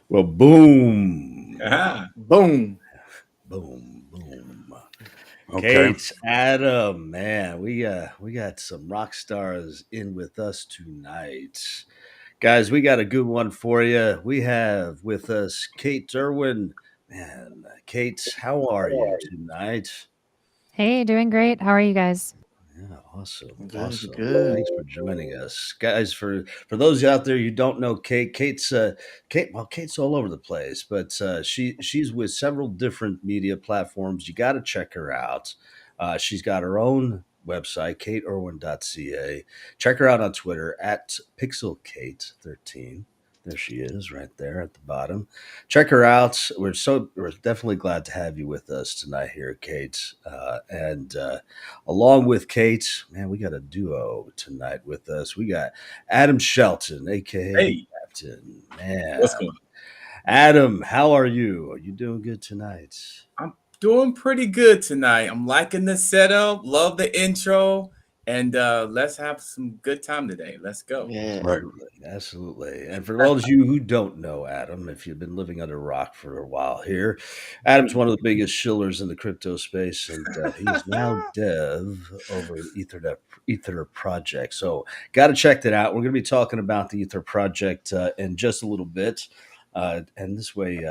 Well, boom, Ah, Boom. boom, boom. Okay. Kate, Adam, man, we got some rock stars in with us tonight, guys. We got a good one for you. We have with us Kate Irwin. Man, Kate, how are you tonight? Hey, doing great. How are you guys? Yeah, awesome, Good, awesome. good. Thanks for joining us, guys. For those out there you don't know, Kate. Well, Kate's all over the place, but she's with several different media platforms. You got to check her out. She's got her own website, kateirwin.ca. Check her out on Twitter at PixelKate13. There she is, right there at the bottom. Check her out. We're definitely glad to have you with us tonight here, Kate, and. Along with Kate, man, we got a duo tonight with us. We got Adam Shelton, aka the hey, Captain. Man, what's going on? Adam, how are you? Are you doing good tonight? I'm doing pretty good tonight. I'm liking the setup, love the intro, and let's have some good time today. Let's go. Yeah. Right. Absolutely, absolutely. And for those of you who don't know Adam, if you've been living under a rock for a while here, Adam's one of the biggest shillers in the crypto space, and he's now dev over Ether Project. So, got to check that out. We're going to be talking about the Ether Project in just a little bit, and this way,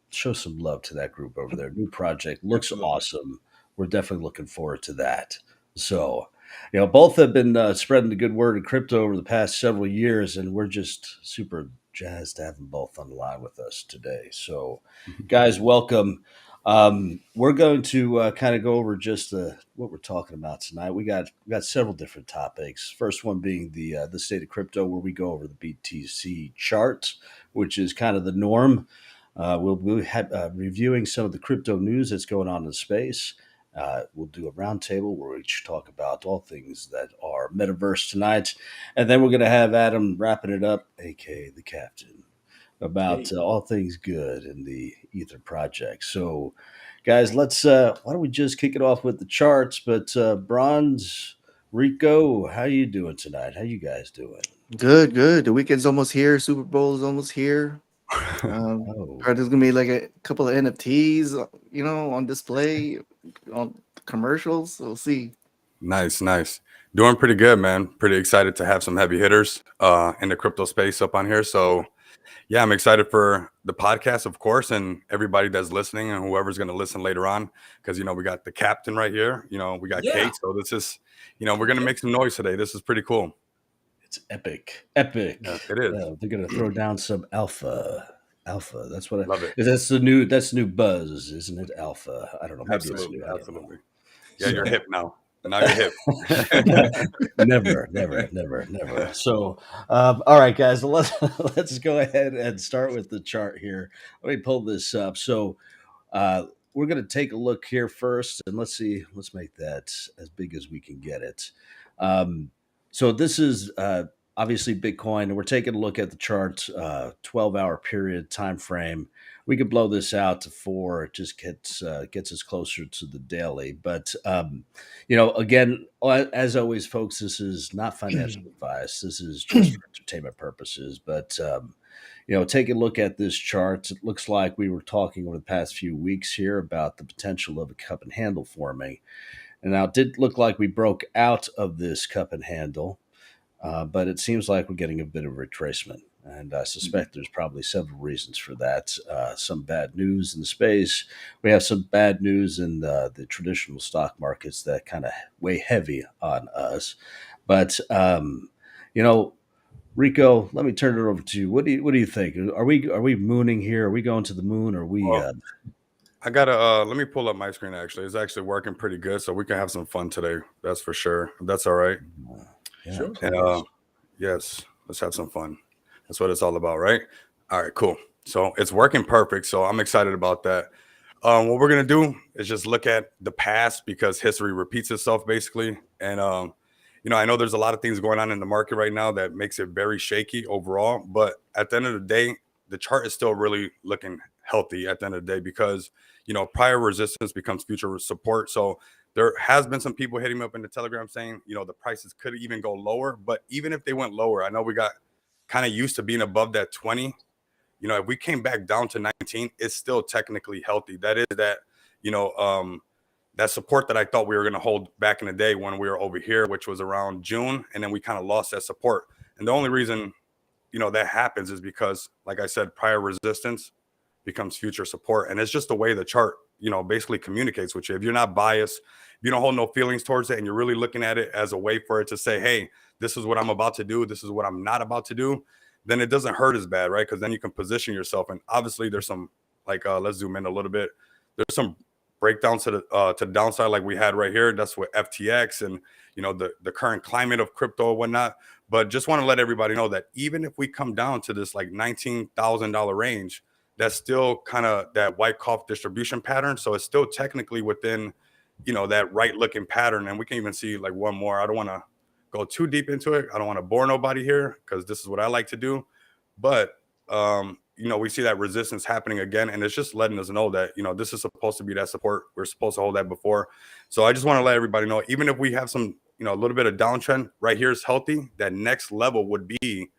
show some love to that group over there. New project looks Absolutely. awesome. We're definitely looking forward to that. So. Both have been spreading the good word in crypto over the past several years, and we're just super jazzed to have them both on the line with us today. So, guys, welcome. We're going to kind of go over just what we're talking about tonight. We got several different topics. First one being the state of crypto, where we go over the BTC chart, which is kind of the norm. We'll be reviewing some of the crypto news that's going on in the space. We'll do a roundtable where we each talk about all things that are metaverse tonight, and then we're going to have Adam wrapping it up, aka the Captain, about Hey, all things good in the Ether project. So, guys, let's why don't we just kick it off with the charts? But Bronze, Rico, how you doing tonight? How you guys doing? Good, good. The weekend's almost here. Super Bowl is almost here. Oh, Heard there's gonna be like a couple of NFTs, on display on commercials. So we'll see. Nice, nice. Doing pretty good, man. Pretty excited to have some heavy hitters in the crypto space up on here. So yeah, I'm excited for the podcast, of course, and everybody that's listening and whoever's going to listen later on, because we got the captain right here. We got yeah, Kate. So this is, we're gonna make some noise today. This is pretty cool. it's epic, epic. Yeah, it is. They're gonna throw down some alpha. That's what Love it. that's the new buzz, isn't it? Alpha. I don't know. Maybe it's Absolutely, new. I don't know. absolutely. Yeah, you're So hip now. Now you're hip. never. So, all right, guys, let's go ahead and start with the chart here. Let me pull this up. So, we're going to take a look here first, and let's see. Let's make that as big as we can get it. Um, so this is obviously Bitcoin, and we're taking a look at the chart, 12-hour period time frame. We could blow this out to four. It just gets us closer to the daily. But again, as always, folks, this is not financial advice. This is just for entertainment purposes. But take a look at this chart. It looks like we were talking over the past few weeks here about the potential of a cup and handle forming. And now it did look like we broke out of this cup and handle, but it seems like we're getting a bit of retracement. And I suspect there's probably several reasons for that. Some bad news in the space. We have some bad news in the traditional stock markets that kind of weigh heavy on us. But you know, Rico, let me turn it over to you. What do you think? Are we mooning here? Are we going to the moon? Or are we? Well, I gotta let me pull up my screen. Actually, it's actually working pretty good, so we can have some fun today. That's for sure. That's all right. Yeah, sure. And please. yes, let's have some fun. That's what it's all about, right? All right, cool. So it's working perfect. So I'm excited about that. What we're gonna do is just look at the past because history repeats itself, basically. And I know there's a lot of things going on in the market right now that makes it very shaky overall. But at the end of the day, the chart is still really looking healthy at the end of the day because prior resistance becomes future support. So there has been some people hitting me up in the Telegram saying, the prices could even go lower. But even if they went lower, I know we got kind of used to being above that 20. you know, if we came back down to 19, it's still technically healthy. That is that, you know, that support that I thought we were going to hold back in the day when we were over here, which was around June, and then we kind of lost that support. And the only reason, you know, that happens is because, like I said, prior resistance becomes future support. And it's just the way the chart, you know, basically communicates with you. If you're not biased, if you don't hold no feelings towards it, and you're really looking at it as a way for it to say, hey, this is what I'm about to do, this is what I'm not about to do, then it doesn't hurt as bad, right? Because then you can position yourself. And obviously there's some, like, let's zoom in a little bit. There's some breakdowns to the downside, like we had right here. That's with FTX and, you know, the current climate of crypto and whatnot. But just want to let everybody know that even if we come down to this like $19,000 range, that's still kind of that Wyckoff distribution pattern. So it's still technically within, you know, that right looking pattern. And we can even see like one more. I don't want to go too deep into it. I don't want to bore nobody here because this is what I like to do. But, you know, we see that resistance happening again. And it's just letting us know that, you know, this is supposed to be that support. We're supposed to hold that before. So I just want to let everybody know, even if we have some, you know, a little bit of downtrend right here is healthy, that next level would be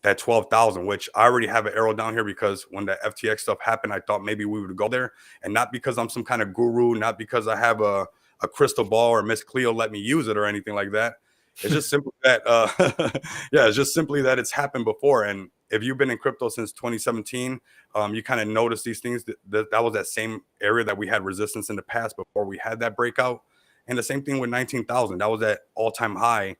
that 12,000, which I already have an arrow down here because when the FTX stuff happened, I thought maybe we would go there. And not because I'm some kind of guru, not because I have a crystal ball or Miss Cleo let me use it or anything like that. It's just simply that, yeah, it's just simply that it's happened before. And if you've been in crypto since 2017, you kind of notice these things. That was that same area that we had resistance in the past before we had that breakout. And the same thing with 19,000. That was at all-time high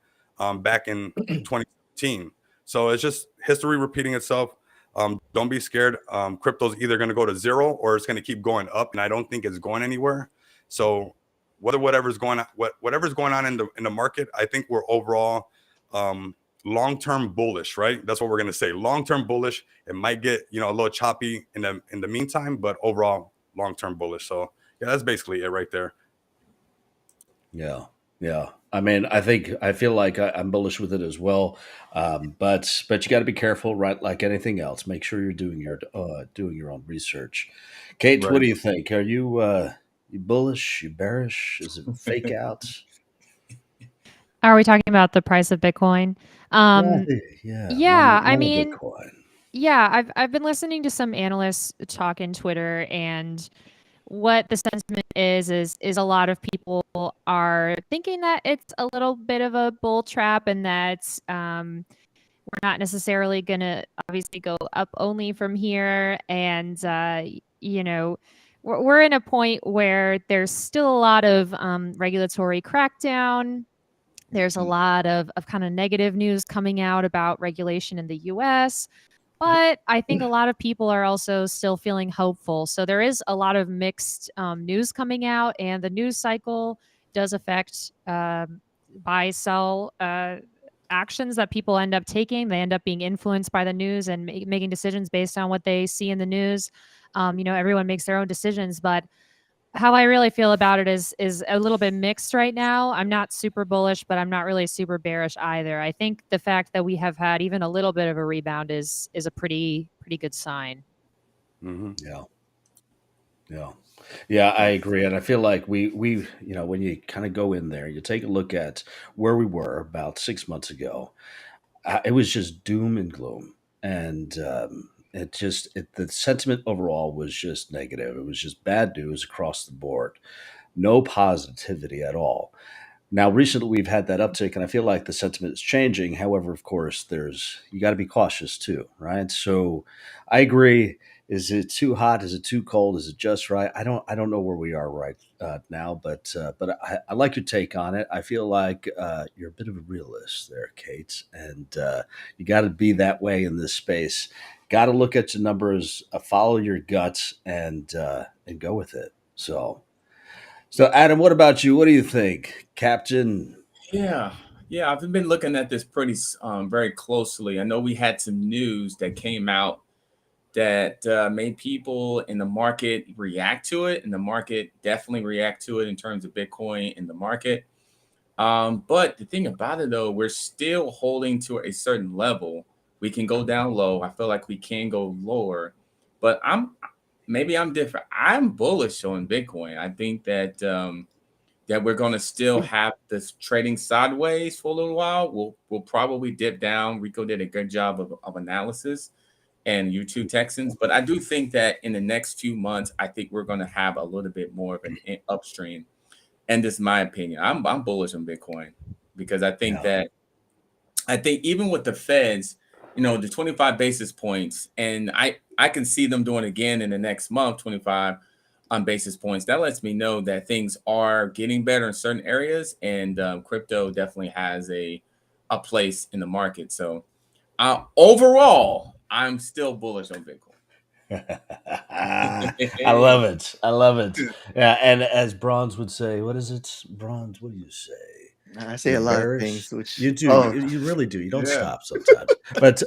back in 2017. So it's just history repeating itself. Don't be scared. Crypto's either going to go to zero or it's going to keep going up, and I don't think it's going anywhere. So whatever's going on in the market, I think we're overall long-term bullish, right? That's what we're going to say. Long-term bullish. It might get, you know, a little choppy in the meantime, but overall long-term bullish. So yeah, that's basically it right there. Yeah. Yeah. I mean, I feel like I'm bullish with it as well. But you got to be careful, right? Like anything else, make sure you're doing your own research. Kate, Right. what do you think? Are you bullish? You bearish? Is it fake out? Are we talking about the price of Bitcoin? Yeah, yeah. Yeah, I Money mean, Bitcoin. yeah, I've been listening to some analysts talk in Twitter, and what the sentiment is a lot of people are thinking that it's a little bit of a bull trap, and that we're not necessarily going to obviously go up only from here. And, you know, we're in a point where there's still a lot of regulatory crackdown. There's a lot of kind of negative news coming out about regulation in the US. But I think a lot of people are also still feeling hopeful. So there is a lot of mixed news coming out, and the news cycle does affect buy, sell actions that people end up taking. They end up being influenced by the news and making decisions based on what they see in the news. You know, everyone makes their own decisions, but how I really feel about it is a little bit mixed right now. I'm not super bullish, but I'm not really super bearish either. I think the fact that we have had even a little bit of a rebound is a pretty good sign. Mm-hmm. Yeah. Yeah. Yeah, I agree. And I feel like we you know, when you kind of go in there, you take a look at where we were about 6 months ago, it was just doom and gloom. And the sentiment overall was just negative. It was just bad news across the board. No positivity at all. Now, recently we've had that uptick, and I feel like the sentiment is changing. However, of course, you got to be cautious too, right? So, I agree. Is it too hot? Is it too cold? Is it just right? I don't know where we are right now, but I like your take on it. I feel like you're a bit of a realist there, Kate, and you got to be that way in this space. Got to look at your numbers, follow your guts, and go with it. So, Adam, what about you? What do you think, Captain? Yeah, yeah, I've been looking at this pretty very closely. I know we had some news that came out that made people in the market react to it, and the market definitely react to it in terms of Bitcoin in the market. But the thing about it, though, we're still holding to a certain level. We can go down low. I feel like we can go lower, but maybe I'm different. I'm bullish on Bitcoin. I think that that we're going to still have this trading sideways for a little while. We'll probably dip down. Rico did a good job of analysis, and U2 Texans. But I do think that in the next few months, I think we're going to have a little bit more of an upstream. And this is my opinion. I'm bullish on Bitcoin because I think even with the Feds, the 25 basis points, and I can see them doing again in the next month, 25 basis points. That lets me know that things are getting better in certain areas, and crypto definitely has a place in the market. So overall, I'm still bullish on Bitcoin. I love it. I love it. Yeah, and as Bronze would say, what is it? Bronze, what do you say? I say You're a lot bearish? of things, which You do. oh, You really do. You don't Yeah. stop sometimes. But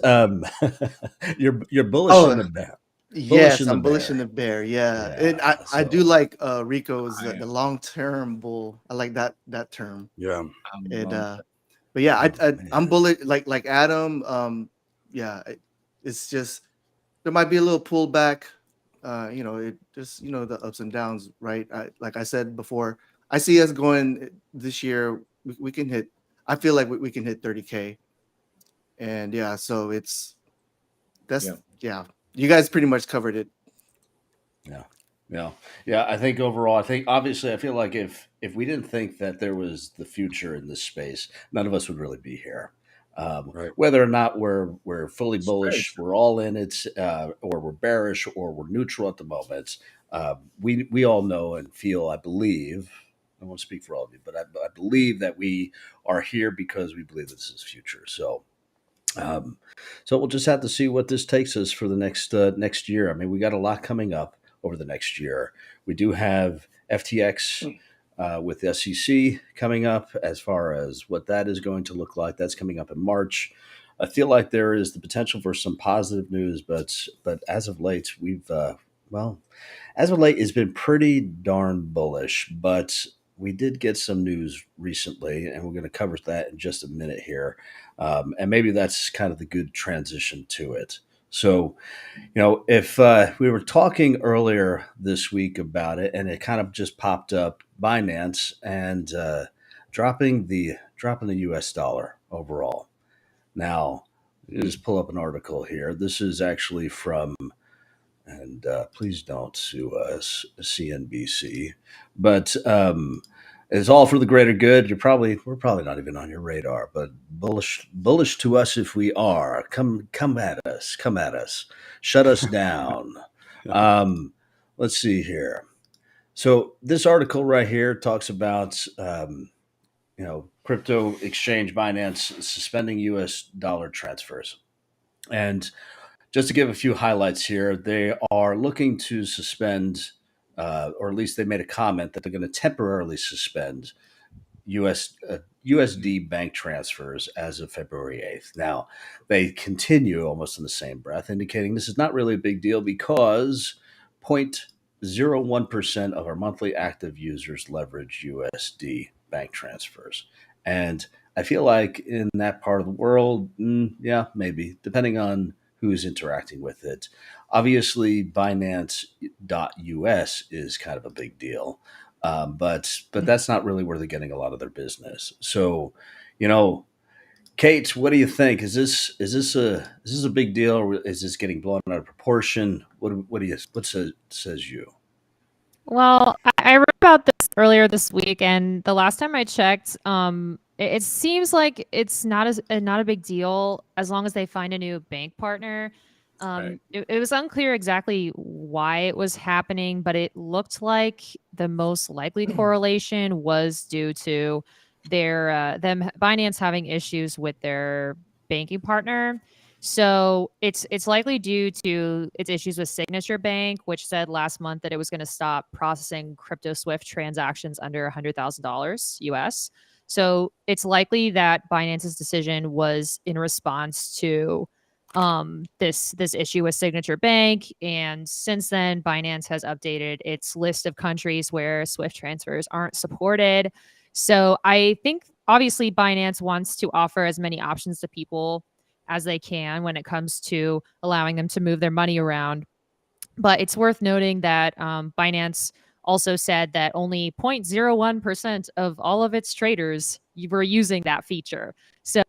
you're bullish in the bear. yes, in the I'm bullish bear. in the bear. Yeah, Yeah, and I do so- like Rico's I am. the long term bull. I like that term. Yeah. And I'm but yeah, Oh, I'm man. bullish like Adam. Yeah, it's just there might be a little pullback. It just the ups and downs, right? Like I said before, I see us going this year. We can hit. I feel like we can hit 30K, and yeah, so yeah. You guys pretty much covered it. Yeah. I think overall, obviously, I feel like if we didn't think that there was the future in this space, none of us would really be here. Right. Whether or not we're fully It's bullish, very we're all in it, or we're bearish, or we're neutral at the moment. We all know and feel. I believe. I won't speak for all of you, but I believe that we are here because we believe this is future. Um, so we'll just have to see what this takes us for the next year. I mean, we got a lot coming up over the next year. We do have FTX with the SEC coming up as far as what that is going to look like. That's coming up in March. I feel like there is the potential for some positive news, but as of late, as of late, it's been pretty darn bullish. But we did get some news recently, and we're going to cover that in just a minute here. And maybe that's kind of the good transition to it. So, if we were talking earlier this week about it, and it kind of just popped up, Binance and dropping the U.S. dollar overall. Now, just pull up an article here. This is actually from, and please don't sue us, CNBC, but it's all for the greater good. We're probably not even on your radar, but bullish to us if we are. Come at us, shut us down. Let's see here. So this article right here talks about crypto exchange Binance suspending U.S. dollar transfers, and just to give a few highlights here, they are looking to suspend, or at least they made a comment that they're going to temporarily suspend USD bank transfers as of February 8th. Now, they continue almost in the same breath, indicating this is not really a big deal because 0.01% of our monthly active users leverage USD bank transfers. And I feel like in that part of the world, yeah, maybe, depending on who's interacting with it. Obviously, Binance.us is kind of a big deal. But that's not really where they're getting a lot of their business. So, Kate, what do you think? Is this a big deal, or is this getting blown out of proportion? What says you? Well, I read about this earlier this week, and the last time I checked, it seems like it's not a big deal as long as they find a new bank partner. Right. It was unclear exactly why it was happening, but it looked like the most likely correlation was due to them Binance having issues with their banking partner. So it's likely due to its issues with Signature Bank, which said last month that it was going to stop processing crypto Swift transactions under $100,000 US. So it's likely that Binance's decision was in response to this issue with Signature Bank, and since then Binance has updated its list of countries where Swift transfers aren't supported. So I think obviously Binance wants to offer as many options to people as they can when it comes to allowing them to move their money around. But it's worth noting that Binance also said that only 0.01% of all of its traders were using that feature. So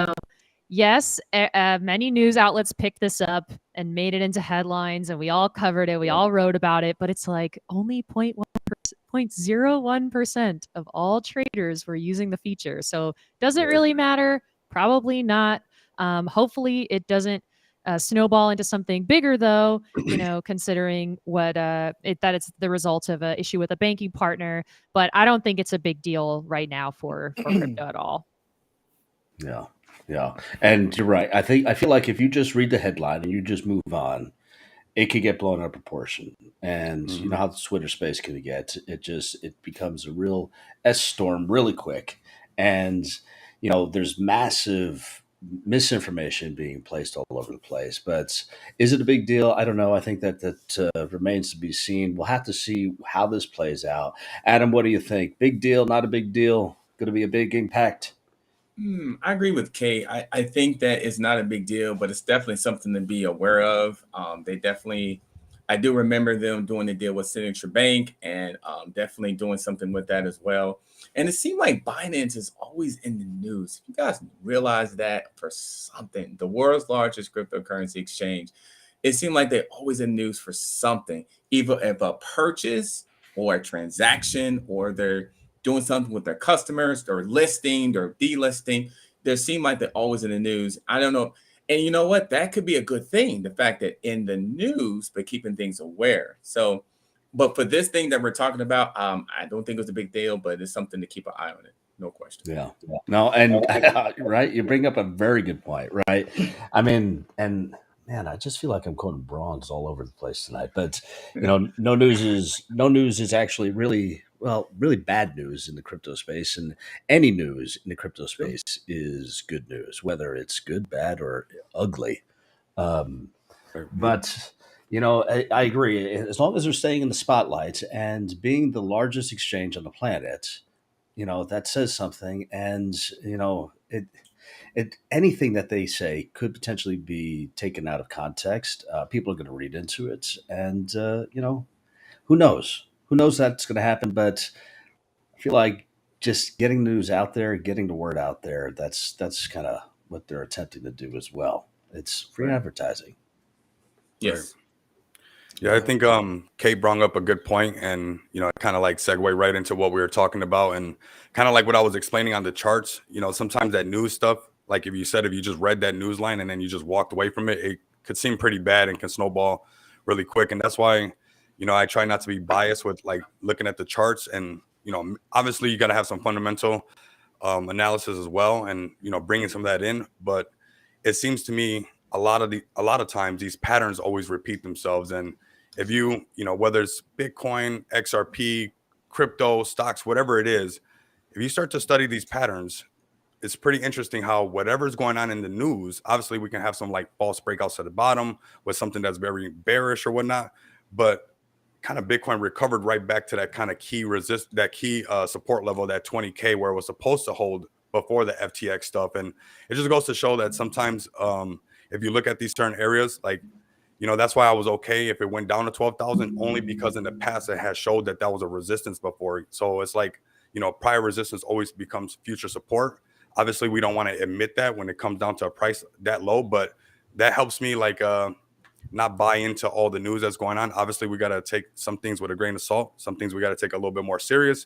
yes, many news outlets picked this up and made it into headlines, and we all covered it. We all wrote about it, but it's like only 0.01% of all traders were using the feature. So does it really matter? Probably not. Hopefully it doesn't snowball into something bigger, though, considering that it's the result of an issue with a banking partner. But I don't think it's a big deal right now for crypto at all. Yeah. Yeah. And you're right. I feel like if you just read the headline and you just move on, it could get blown out of proportion. And you know how the Twitter space can get. It becomes a real S storm really quick. And there's massive misinformation being placed all over the place. But is it a big deal? I don't know. I think that remains to be seen. We'll have to see how this plays out. Adam, what do you think? Big deal? Not a big deal? Going to be a big impact? I agree with Kate. I think that it's not a big deal, but it's definitely something to be aware of. I do remember them doing the deal with Signature Bank and definitely doing something with that as well. And it seemed like Binance is always in the news. You guys realize that for something, the world's largest cryptocurrency exchange, it seemed like they're always in the news for something, either if a purchase or a transaction, or they're doing something with their customers, or listing or delisting. They seem like they're always in the news. I don't know. And you know what? That could be a good thing. The fact that in the news, but keeping things aware. So, but for this thing that we're talking about, I don't think it was a big deal, but it's something to keep an eye on it. No question. Yeah. No, and right, you bring up a very good point, right? I mean, and man, I just feel like I'm quoting bronze all over the place tonight. But no news is actually really bad news in the crypto space, and any news in the crypto space is good news, whether it's good, bad, or ugly. But I agree. As long as they're staying in the spotlight and being the largest exchange on the planet, that says something. And it anything that they say could potentially be taken out of context. People are going to read into it, and who knows? Who knows that's going to happen? But I feel like just getting news out there, getting the word out there. That's kind of what they're attempting to do as well. It's free advertising. Yes. Yeah, I think Kate brought up a good point, and it kind of like segue right into what we were talking about, and kind of like what I was explaining on the charts. Sometimes that news stuff, like if you just read that news line and then you just walked away from it, it could seem pretty bad and can snowball really quick. And that's why, I try not to be biased with like looking at the charts, and obviously you got to have some fundamental analysis as well, and bringing some of that in. But it seems to me a lot of times these patterns always repeat themselves. And if whether it's Bitcoin, XRP, crypto, stocks, whatever it is, if you start to study these patterns, it's pretty interesting how whatever's going on in the news, obviously we can have some like false breakouts at the bottom with something that's very bearish or whatnot, but kind of Bitcoin recovered right back to that kind of key support level, that 20K, where it was supposed to hold before the FTX stuff. And it just goes to show that sometimes if you look at these certain areas, like, that's why I was okay if it went down to 12,000, only because in the past it has showed that was a resistance before. So it's like, prior resistance always becomes future support. Obviously, we don't want to admit that when it comes down to a price that low, but that helps me like not buy into all the news that's going on. Obviously, we got to take some things with a grain of salt. Some things we got to take a little bit more serious,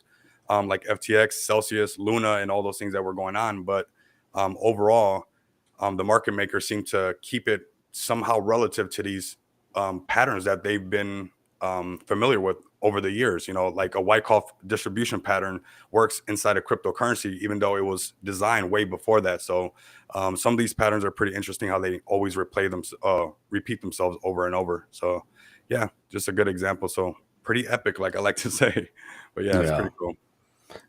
like FTX, Celsius, Luna, and all those things that were going on. But overall, the market makers seem to keep it somehow relative to these patterns that they've been familiar with over the years. Like a Wyckoff distribution pattern works inside of cryptocurrency, even though it was designed way before that. So some of these patterns are pretty interesting, how they always repeat themselves over and over. So yeah, just a good example. So pretty epic, like I like to say. But yeah, it's pretty cool.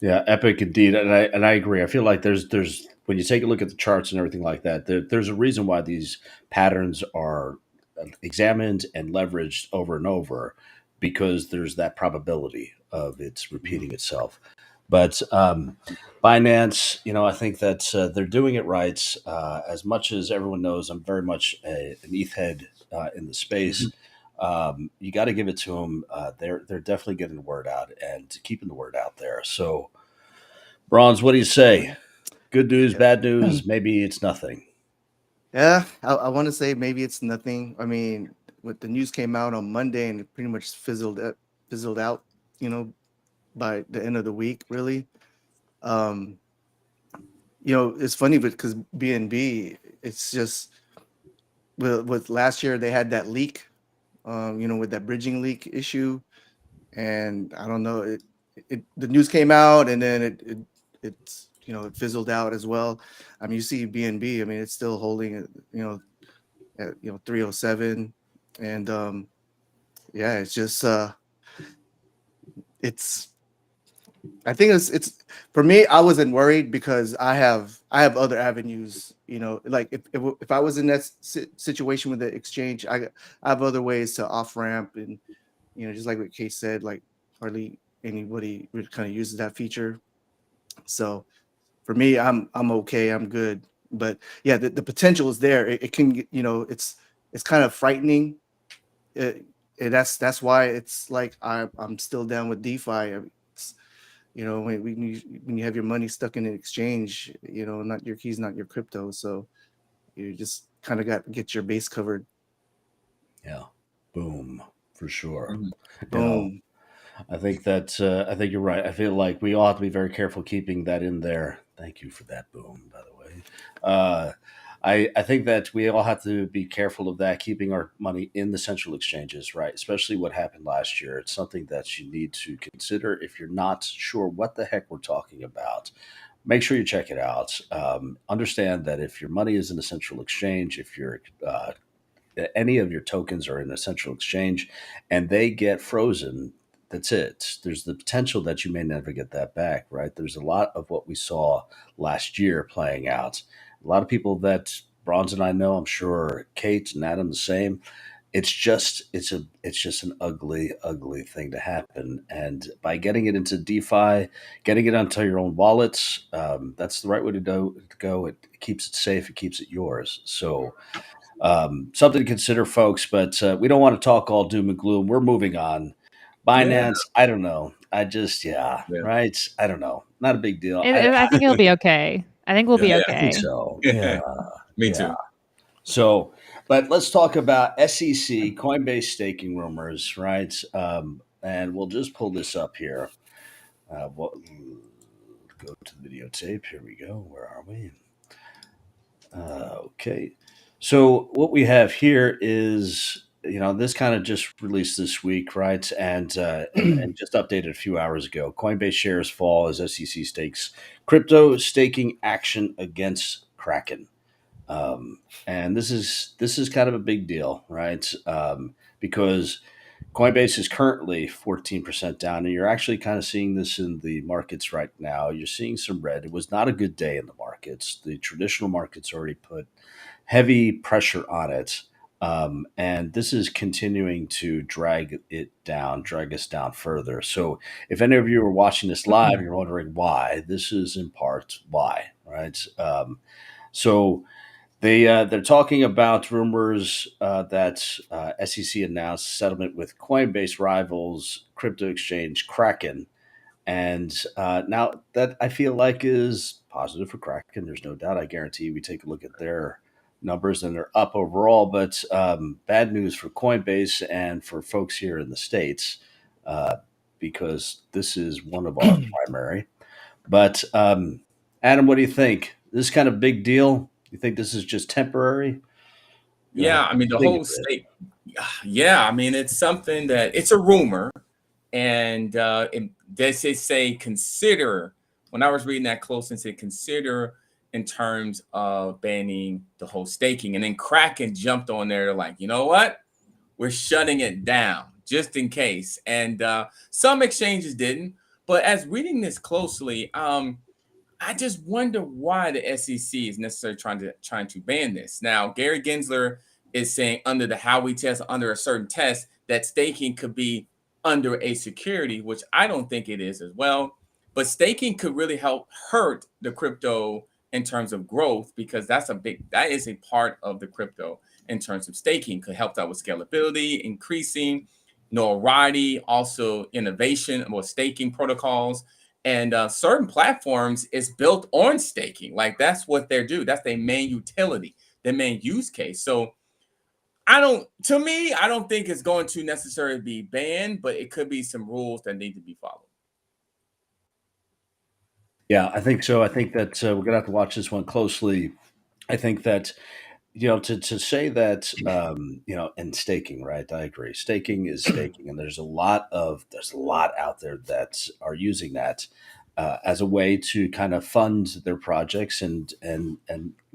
Yeah, epic indeed, and I agree. I feel like there's when you take a look at the charts and everything like that, there's a reason why these patterns are examined and leveraged over and over, because there's that probability of it's repeating itself. But Binance, I think that they're doing it right. As much as everyone knows, I'm very much an ETH head in the space. You got to give it to them. They're definitely getting the word out and keeping the word out there. So, Bronze, what do you say? Good news, bad news? Maybe it's nothing. Yeah, I want to say maybe it's nothing. I mean, with the news came out on Monday and it pretty much fizzled out, you know, by the end of the week, really. Um, it's funny because BNB, it's just with last year they had that leak, with that bridging leak issue, and I don't know, the news came out and then it fizzled out as well. I mean, you see BNB, I mean, it's still holding it, at 307, and yeah, it's just it's I think it's for me. I wasn't worried because I have other avenues. Like if I was in that situation with the exchange, I have other ways to off ramp, and just like what Kate said, like hardly anybody really kind of uses that feature. So for me, I'm okay. I'm good. But yeah, the potential is there. It can get, it's kind of frightening. That's why it's like I'm still down with DeFi. It's, when you have your money stuck in an exchange, not your keys, not your crypto. So you just kind of got to get your base covered. Yeah. Boom. For sure. Mhm. You know, Boom. I think you're right. I feel like we all have to be very careful keeping that in there. Thank you for that boom, by the way. Uh, I think that we all have to be careful of that, keeping our money in the central exchanges, right? Especially what happened last year. It's something that you need to consider if you're not sure what the heck we're talking about. Make sure you check it out. Understand that if your money is in a central exchange, if you're any of your tokens are in a central exchange and they get frozen, that's it. There's the potential that you may never get that back, right? There's a lot of what we saw last year playing out. A lot of people that Bronze and I know, I'm sure Kate and Adam the same. It's just an ugly, ugly thing to happen. And by getting it into DeFi, getting it onto your own wallets, that's the right way to go. It keeps it safe. It keeps it yours. So something to consider, folks. But we don't want to talk all doom and gloom. We're moving on. Yeah, Binance, I don't know. Yeah, yeah, right. I don't know. Not a big deal. I think it'll be okay. I think we'll yeah. be I think okay. so. Yeah, Me yeah. too. So, but let's talk about SEC Coinbase staking rumors, right? And we'll just pull this up here. We'll go to the videotape. Here we go. Where are we? Okay. So what we have here is, this kind of just released this week, right? And just updated a few hours ago. Coinbase shares fall as SEC stakes crypto staking action against Kraken. And this is kind of a big deal, right? Because Coinbase is currently 14% down, and you're actually kind of seeing this in the markets right now. You're seeing some red. It was not a good day in the markets. The traditional markets already put heavy pressure on it. And this is continuing to drag us down further. So, if any of you are watching this live, you're wondering why, this is in part why, right? So, they're talking about rumors that SEC announced settlement with Coinbase rivals crypto exchange Kraken, and now that I feel like is positive for Kraken. There's no doubt. I guarantee we take a look at their numbers and they're up overall, but bad news for Coinbase and for folks here in the states uh, because this is one of our primary. But Adam, what do you think? This kind of big deal? You think this is just temporary? Yeah, I mean the Think whole of it. state. Yeah, I mean it's something that it's a rumor, and they say consider. When I was reading that close and said consider in terms of banning the whole staking, and then Kraken jumped on there like, you know what? We're shutting it down just in case. And some exchanges didn't. But as reading this closely, I just wonder why the SEC is necessarily trying to ban this. Now, Gary Gensler is saying under the Howey test, under a certain test, that staking could be under a security, which I don't think it is as well. But staking could really help hurt the crypto in terms of growth because that is a part of the crypto in terms of staking. Could help out with scalability, increasing notoriety, also innovation or staking protocols. And certain platforms is built on staking. Like that's what they do. That's their main utility. main use case. So I don't think it's going to necessarily be banned, but it could be some rules that need to be followed. Yeah, I think so. I think that we're gonna have to watch this one closely. I think that to say that and staking, right? I agree. Staking is staking, and there's a lot out there that are using that as a way to kind of fund their projects and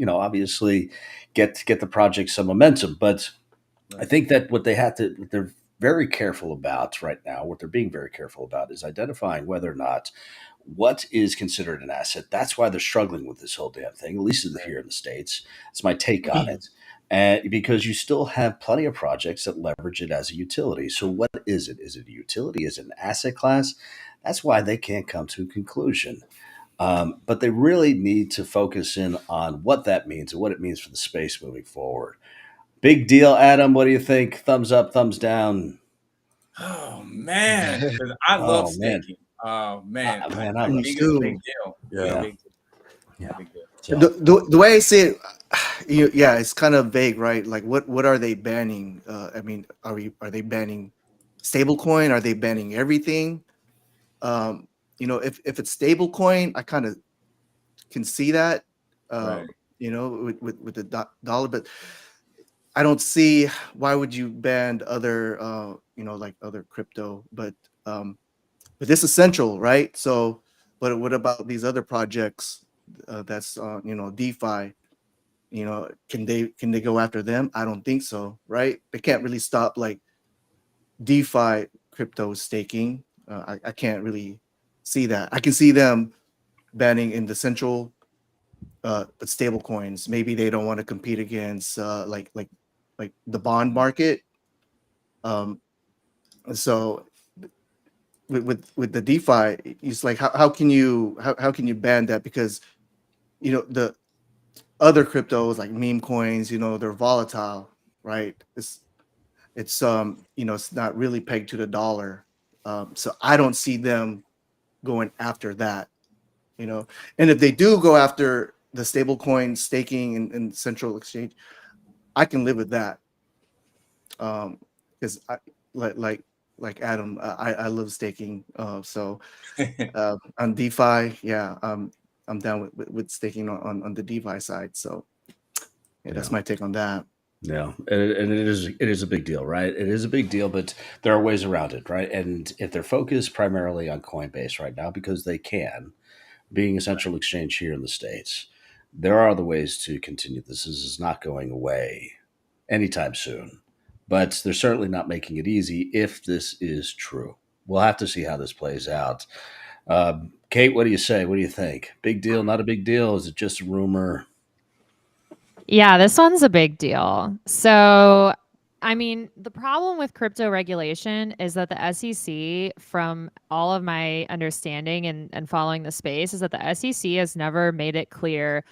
obviously get the project some momentum. But I think that what they're very careful about right now, what they're being very careful about is identifying whether or not what is considered an asset. That's why they're struggling with this whole damn thing, at least here in the States. It's my take on it. And because you still have plenty of projects that leverage it as a utility. So what is it? Is it a utility? Is it an asset class? That's why they can't come to a conclusion. But they really need to focus in on what that means and what it means for the space moving forward. Big deal, Adam. What do you think? Thumbs up, thumbs down? Oh man, 'cause I love staking. Oh man, man, I I love think it's a big staking. deal. Yeah. Yeah. Big deal. So, The way I see it, it's kind of vague, right? Like what are they banning? I mean, are they banning stablecoin? Are they banning everything? If it's stablecoin, I kind of can see that. Right. With the dollar, but I don't see why would you ban other like other crypto, but this is central, right? So, but what about these other projects that's DeFi? Can they go after them? I don't think so, right? They can't really stop like DeFi crypto staking. I can't really see that. I can see them banning in the central stable coins. Maybe they don't want to compete against like the bond market. So with the DeFi, it's like how can you ban that? Because the other cryptos like meme coins, they're volatile, right? It's it's not really pegged to the dollar. So I don't see them going after that, And if they do go after the stable coin staking and central exchange, I can live with that. Because I like Adam, I love staking. So on DeFi, yeah, I'm down with staking on the DeFi side. So that's my take on that. yeah, and it is a big deal, right? It is a big deal, but there are ways around it, right? And if they're focused primarily on Coinbase right now, because they can, being a central exchange here in the States, there are other ways to continue. This is not going away anytime soon, but they're certainly not making it easy if this is true. We'll have to see how this plays out. Kate, what do you say? What do you think? Big deal, not a big deal? Is it just a rumor? Yeah, this one's a big deal. So, I mean, the problem with crypto regulation is that the SEC, from all of my understanding and following the space, is that the SEC has never made it clear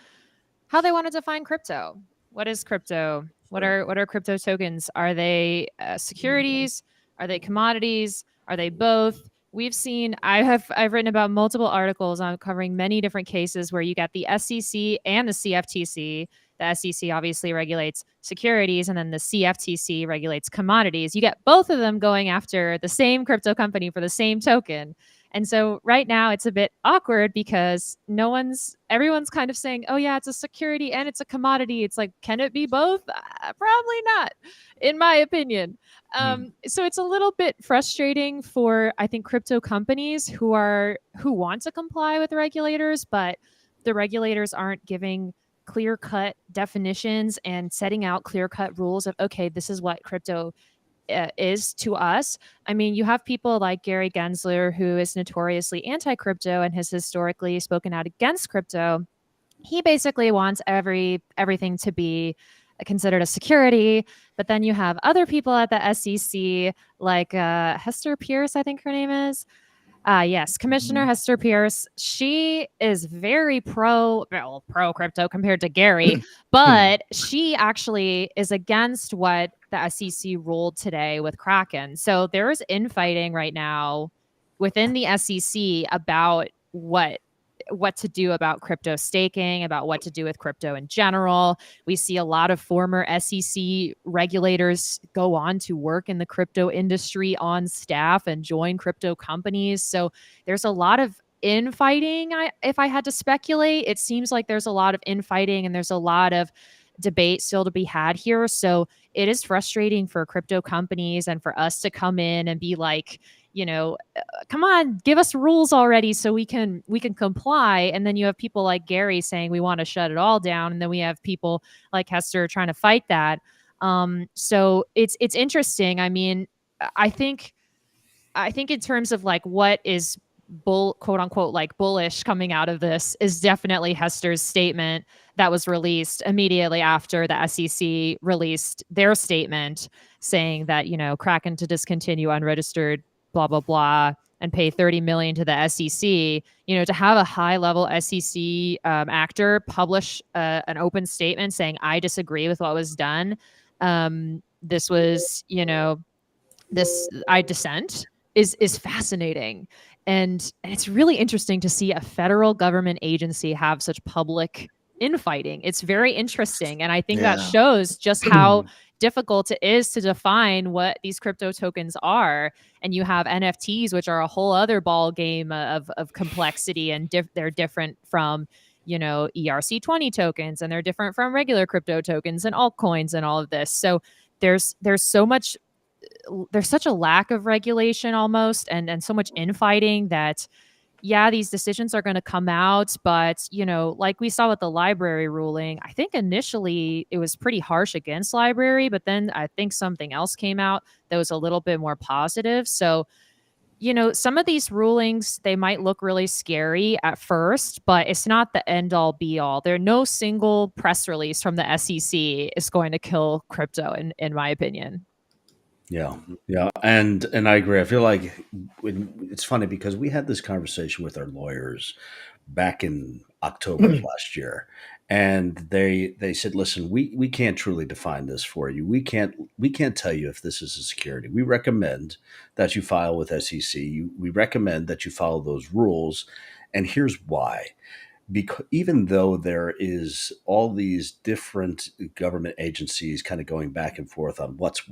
how they want to define crypto. What is crypto? What are crypto tokens? Are they securities? Are they commodities? Are they both? I've written about multiple articles on covering many different cases where you get the SEC and the CFTC. The SEC obviously regulates securities, and then the CFTC regulates commodities. You get both of them going after the same crypto company for the same token. And so right now it's a bit awkward because everyone's kind of saying, oh yeah, it's a security and it's a commodity. It's like, can it be both? Probably not, in my opinion. So it's a little bit frustrating for, I think, crypto companies who want to comply with the regulators, but the regulators aren't giving clear-cut definitions and setting out clear-cut rules of, okay, this is what crypto is to us. I mean, you have people like Gary Gensler, who is notoriously anti-crypto and has historically spoken out against crypto. He basically wants everything to be considered a security. But then you have other people at the SEC, like Hester Pierce, I think her name is. Yes, Commissioner Hester Pierce. She is very pro crypto compared to Gary, but she actually is against what the SEC ruled today with Kraken. So there's infighting right now within the SEC about what what to do about crypto staking, about what to do with crypto in general. We see a lot of former SEC regulators go on to work in the crypto industry on staff and join crypto companies. So there's a lot of infighting. If I had to speculate, it seems like there's a lot of infighting and there's a lot of debate still to be had here. So it is frustrating for crypto companies and for us to come in and be like, come on, give us rules already so we can comply. And then you have people like Gary saying we want to shut it all down, and then we have people like Hester trying to fight that. So it's interesting. I mean, I think in terms of like what is quote unquote like bullish coming out of this is definitely Hester's statement that was released immediately after the SEC released their statement saying that, Kraken to discontinue unregistered blah, blah, blah, and pay $30 million to the SEC, to have a high level SEC actor publish an open statement saying, I disagree with what was done. This was, I dissent is fascinating. And it's really interesting to see a federal government agency have such public infighting. It's very interesting. And I think that shows just how difficult it is to define what these crypto tokens are. And you have NFTs, which are a whole other ball game of complexity, and they're different from, ERC20 tokens, and they're different from regular crypto tokens and altcoins and all of this. So there's such a lack of regulation almost, and so much infighting that, these decisions are going to come out. But, like we saw with the library ruling, I think initially it was pretty harsh against library, but then I think something else came out that was a little bit more positive. So, some of these rulings, they might look really scary at first, but it's not the end all be all. There's no single press release from the SEC is going to kill crypto, in my opinion. Yeah. And I agree. I feel like it's funny because we had this conversation with our lawyers back in October of last year. And they said, listen, we can't truly define this for you. We can't tell you if this is a security. We recommend that you file with SEC. We recommend that you follow those rules. And here's why. Because even though there is all these different government agencies kind of going back and forth on what's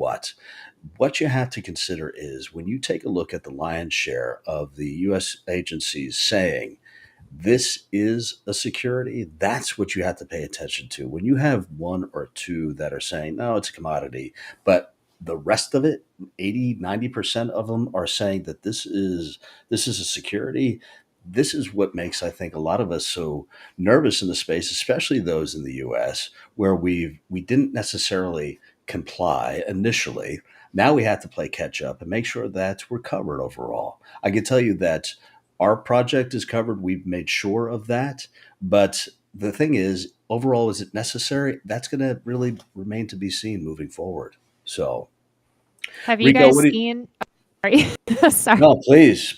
what you have to consider is when you take a look at the lion's share of the U.S. agencies saying this is a security, that's what you have to pay attention to. When you have one or two that are saying, no, it's a commodity, but the rest of it, 80-90% of them are saying that this is a security. This is what makes, I think, a lot of us so nervous in the space, especially those in the U.S., where we didn't necessarily comply initially. Now we have to play catch up and make sure that we're covered overall. I can tell you that our project is covered. We've made sure of that. But the thing is, overall, is it necessary? That's going to really remain to be seen moving forward. So, have you Rico, guys seen? Sorry. No, please.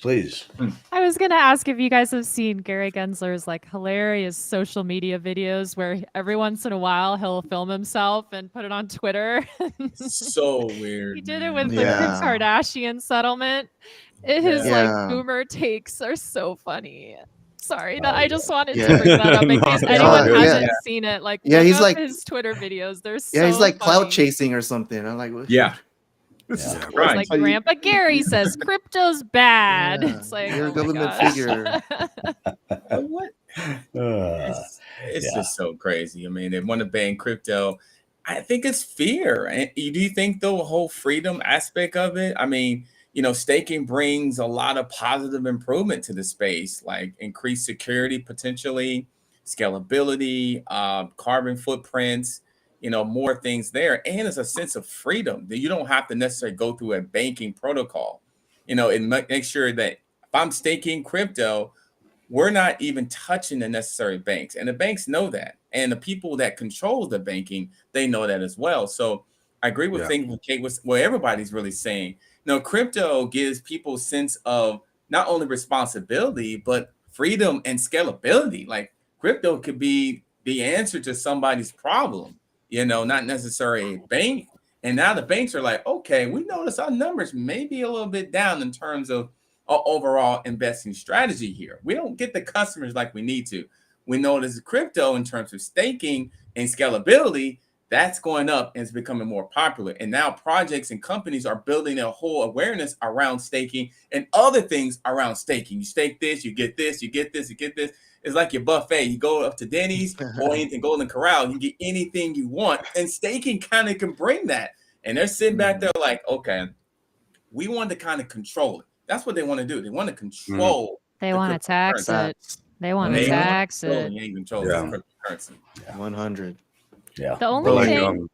I was going to ask if you guys have seen Gary Gensler's like hilarious social media videos where every once in a while he'll film himself and put it on Twitter. So weird. He did it with the Kim Kardashian settlement. His like boomer takes are so funny. Sorry, I just wanted to bring that up in case anyone hasn't seen it. Like, he's like his Twitter videos. They're so he's like funny. clout chasing or something. I'm like, what? Right. Like Grandpa Gary says, crypto's bad. Yeah, It's like, you're a government figure. What? It's just so crazy. I mean, they want to ban crypto. I think it's fear. And do you think the whole freedom aspect of it? I mean, staking brings a lot of positive improvement to the space, like increased security, potentially scalability, carbon footprints, more things there. And it's a sense of freedom that you don't have to necessarily go through a banking protocol, and make sure that if I'm staking crypto, we're not even touching the necessary banks. And the banks know that. And the people that control the banking, they know that as well. So I agree with things with Kate, what everybody's really saying. Crypto gives people a sense of not only responsibility, but freedom and scalability. Like crypto could be the answer to somebody's problem, not necessarily a bank. And now the banks are like, okay, we notice our numbers may be a little bit down in terms of our overall investing strategy here. We don't get the customers like we need to. We know there's crypto in terms of staking and scalability, that's going up and it's becoming more popular. And now projects and companies are building a whole awareness around staking and other things around staking. You stake this, you get this, you get this, you get this. It's like your buffet. You go up to Denny's or anything, Golden Corral, you get anything you want. And staking kind of can bring that. And they're sitting back there like, okay, we want to kind of control it. That's what they want to do. They want to control. They want to tax it. They want to tax it. You ain't control cryptocurrency. 100. Yeah. The only thing.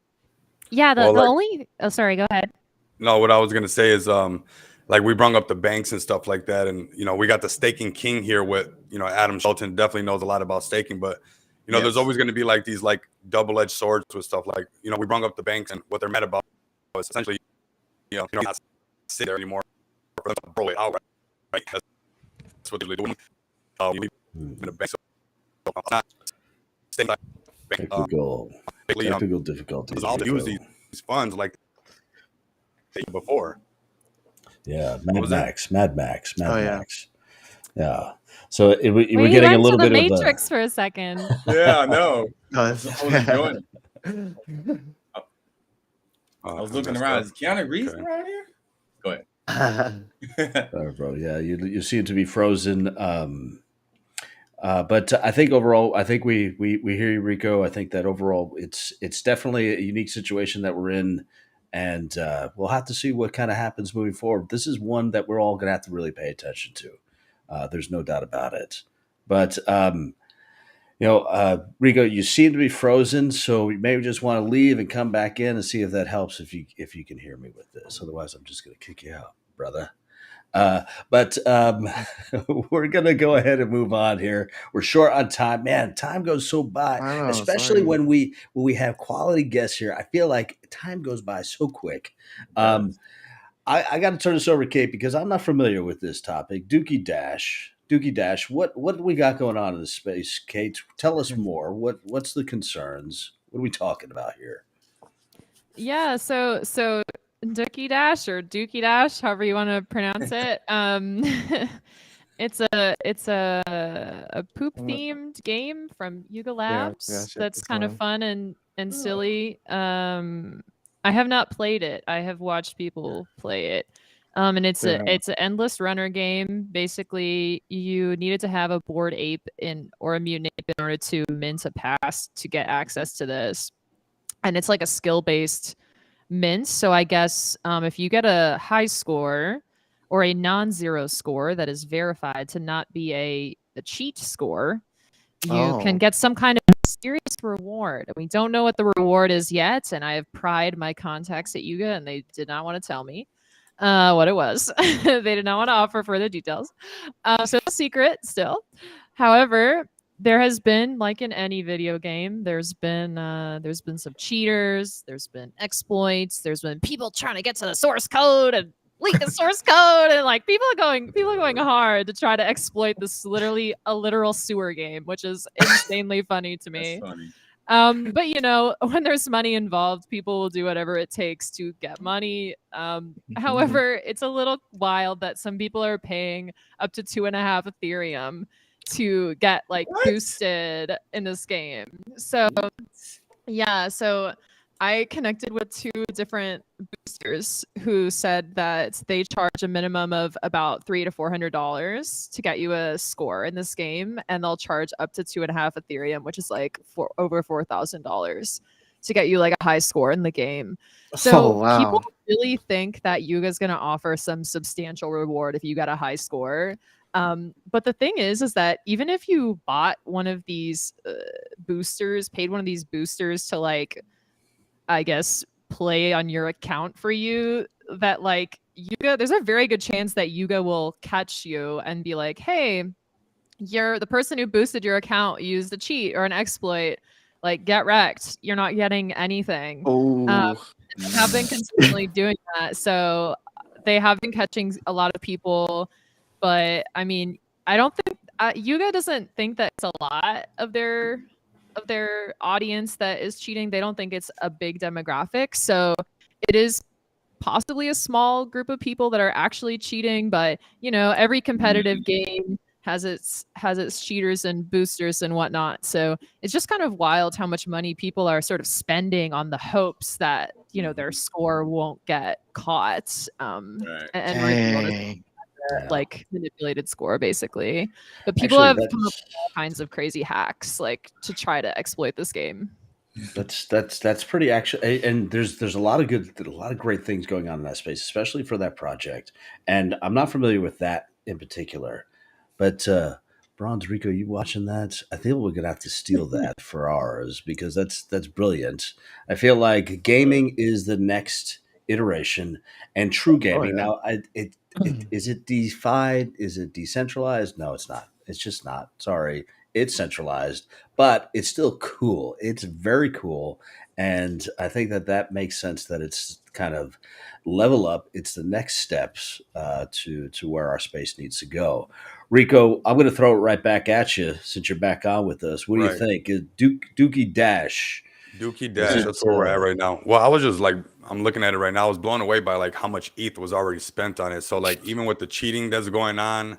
The only. Oh, sorry. Go ahead. No, what I was gonna say is, like we brung up the banks and stuff like that, and we got the staking king here with Adam Shelton. Definitely knows a lot about staking, but there's always going to be like these like double-edged swords with stuff like we brung up the banks, and what they're mad about is essentially not sit there anymore for them to roll it out, right? That's what they're doing. In a bank, so not staying like technical difficulties. I'll use these funds like they did before. Yeah, Mad Max. Yeah. So we're getting a little bit of the of Matrix for a second. Yeah, I know. I was looking around. Is Keanu Reeves around here? Go ahead. All right, bro. Yeah, you seem to be frozen. But I think overall, I think we hear you, Rico. I think that overall, it's definitely a unique situation that we're in, and we'll have to see what kind of happens moving forward. This is one that we're all going to have to really pay attention to. There's no doubt about it. But Rico, you seem to be frozen, so you maybe just want to leave and come back in and see if that helps. If you can hear me with this, otherwise I'm just going to kick you out, brother. But we're going to go ahead and move on here. We're short on time. Man, time goes so by, especially when we have quality guests here. I feel like time goes by so quick. I got to turn this over to Kate because I'm not familiar with this topic. Dookie Dash, what do we got going on in this space, Kate? Tell us more. What's the concerns? What are we talking about here? Yeah, so Dookie Dash or Dookie Dash, however you want to pronounce it. It's a poop themed game from Yuga Labs that's kind of fun and silly. I have not played it. I have watched people play it. And it's an endless runner game. Basically, you needed to have a bored ape or a mutant ape in order to mint a pass to get access to this. And it's like a skill-based mint. So I guess if you get a high score or a non-zero score that is verified to not be a cheat score, you can get some kind of mysterious reward. We don't know what the reward is yet, and I have pried my contacts at Yuga, and they did not want to tell me what it was. They did not want to offer further details. So it's a secret still. However, there has been, like in any video game, there's been some cheaters, there's been exploits, there's been people trying to get to the source code and leak the source code, and like people are going hard to try to exploit this literal sewer game, which is insanely funny to me. That's funny. But when there's money involved, people will do whatever it takes to get money. However, it's a little wild that some people are paying up to 2.5 Ethereum to get boosted in this game. So I connected with 2 different boosters who said that they charge a minimum of about $300 to $400 to get you a score in this game, and they'll charge up to 2.5 Ethereum, which is over $4,000 to get you a high score in the game. So people really think that Yuga's going to offer some substantial reward if you get a high score. But the thing is that even if you bought one of these boosters, paid one of these boosters to I guess play on your account for you, that Yuga, there's a very good chance that Yuga will catch you and be like, hey, you're the person who boosted your account used a cheat or an exploit, get wrecked. You're not getting anything. They have been consistently doing that. So they have been catching a lot of people, but I mean, I don't think Yuga doesn't think that it's a lot of their audience that is cheating. They don't think it's a big demographic. So it is possibly a small group of people that are actually cheating, but you know, every competitive game has its cheaters and boosters and whatnot. So it's just kind of wild how much money people are sort of spending on the hopes that, you know, their score won't get caught. Right. And revealed as Dang. Yeah. like manipulated score basically. But people Actually, have come up with all kinds of crazy hacks like to try to exploit this game. that's pretty actually, and there's a lot of great things going on in that space, especially for that project. And I'm not familiar with that in particular, but Bronze Rico, you watching that? I think we're gonna have to steal that for ours because that's brilliant. I feel like gaming is the next iteration, and true Oh gaming. yeah. Now, it is it defied? Is it decentralized? No, it's not. It's just not. Sorry, it's centralized, but it's still cool. It's very cool, and I think that makes sense. That it's kind of level up. It's the next steps to where our space needs to go. Rico, I'm going to throw it right back at you since you're back on with us. What do you Right. think? Is Dookie Dash? Dookie Is Dash, it, that's where we're at right now. Well, I was just like, I'm looking at it right now. I was blown away by like how much ETH was already spent on it. So like even with the cheating that's going on,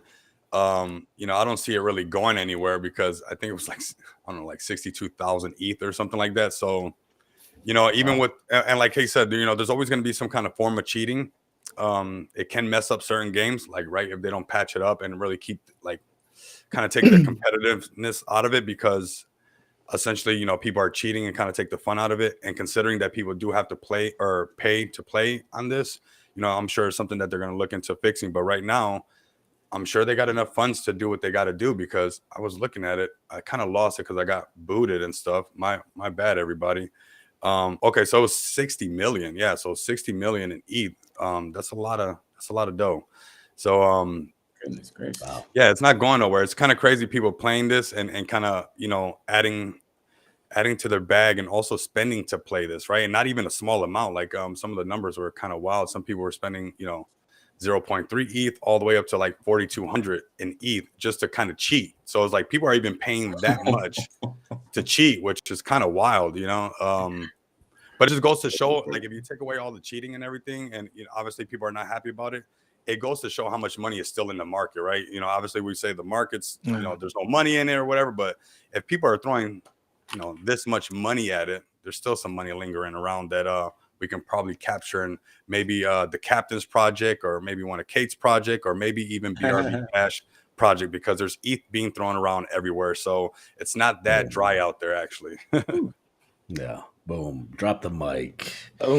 you know, I don't see it really going anywhere because I think it was like, I don't know, like 62,000 ETH or something like that. So, you know, even with, and like he said, you know, there's always going to be some kind of form of cheating. It can mess up certain games, like, right, if they don't patch it up and really keep like kind of take the competitiveness out of it, because essentially, you know, people are cheating and kind of take the fun out of it. And considering that people do have to play or pay to play on this, you know, I'm sure it's something that they're going to look into fixing. But right now, I'm sure they got enough funds to do what they got to do, because I was looking at it. I kind of lost it because I got booted and stuff. My bad, everybody. Okay, so it's 60 million. Yeah, so 60 million in ETH. That's a lot of dough. So Goodness gracious. wow. yeah, it's not going nowhere. It's kind of crazy people playing this and kind of, you know, adding to their bag and also spending to play this, right? And not even a small amount. Like some of the numbers were kind of wild. Some people were spending, you know, 0.3 ETH all the way up to like 4,200 in ETH just to kind of cheat. So it's like people are even paying that much to cheat, which is kind of wild, you know. But it just goes to show, like, if you take away all the cheating and everything, and you know, obviously people are not happy about it, it goes to show how much money is still in the market, right? You know, obviously we say the market's, you know, there's no money in it or whatever, but if people are throwing, you know, this much money at it, there's still some money lingering around that we can probably capture in maybe the Captain's project, or maybe one of Kate's project, or maybe even BRB Cash project, because there's ETH being thrown around everywhere. So it's not that dry out there, actually. Yeah. Boom. Drop the mic. Oh.